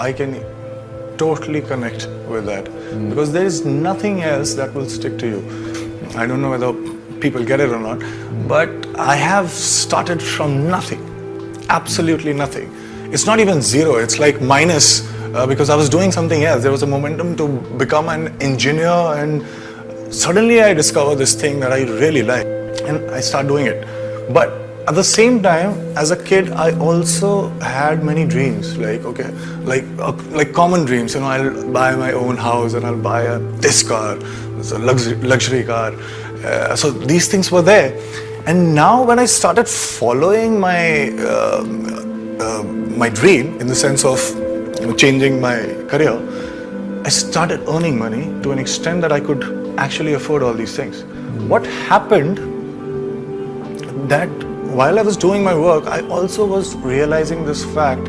I can totally connect with that because there is nothing else that will stick to you. I don't know whether people get it or not, but I have started from nothing, absolutely nothing. It's not even zero, it's like minus because I was doing something else. There was a momentum to become an engineer, and suddenly I discovered this thing that I really like and I start doing it. But at the same time, as a kid, I also had many dreams, like common dreams. I'll buy my own house and I'll buy this car, it's a luxury car. So these things were there. And now when I started following my my dream, in the sense of changing my career, I started earning money to an extent that I could actually afford all these things. What happened that while I was doing my work, I also was realizing this fact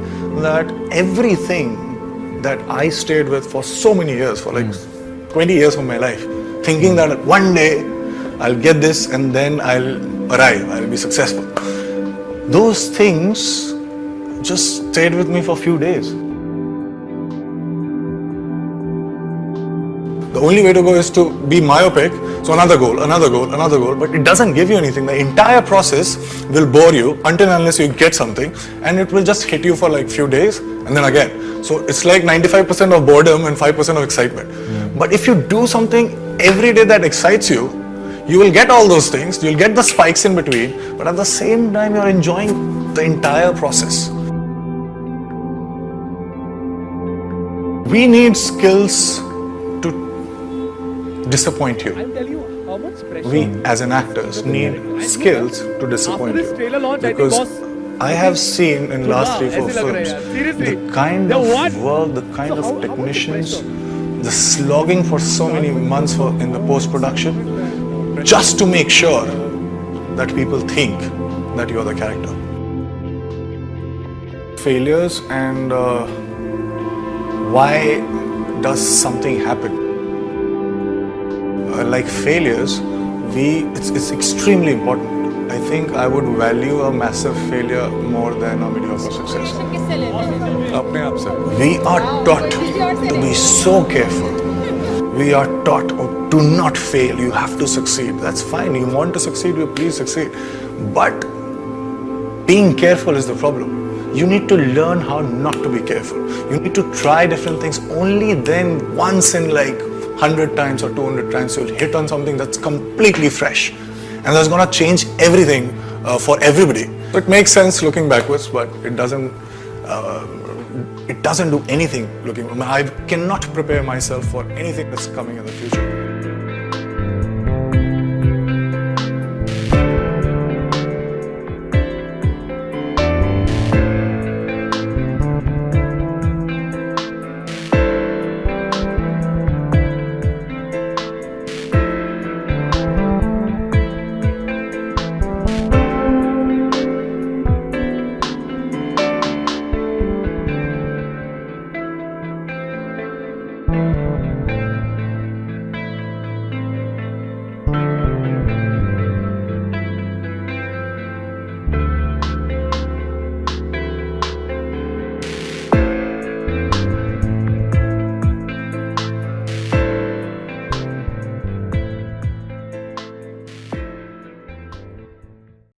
that everything that I stayed with for so many years, for like 20 years of my life, thinking that one day I'll get this and then I'll arrive, I'll be successful. Those things just stayed with me for a few days. The only way to go is to be myopic. So another goal, but it doesn't give you anything. The entire process will bore you until unless you get something, and it will just hit you for like few days and then again. So it's like 95% of boredom and 5% of excitement. But if you do something every day that excites you, you will get all those things, you'll get the spikes in between, but at the same time you're enjoying the entire process. We need skills to disappoint you. We as an actors need skills to disappoint you, because I have seen in last 3-4 films the kind of work, the kind of technicians, the slogging for so many months in the post-production just to make sure that people think that you are the character. Failures and why does something happen? Like failures, it's extremely important. I think I would value a massive failure more than a mediocre success. We are taught to be so careful. We are taught to not fail. You have to succeed. That's fine. You want to succeed, you please succeed. But being careful is the problem. You need to learn how not to be careful. You need to try different things. Only then, once in like 100 times or 200 times, you'll hit on something that's completely fresh. And that's gonna change everything for everybody. So it makes sense looking backwards, but it doesn't do anything looking. I cannot prepare myself for anything that's coming in the future.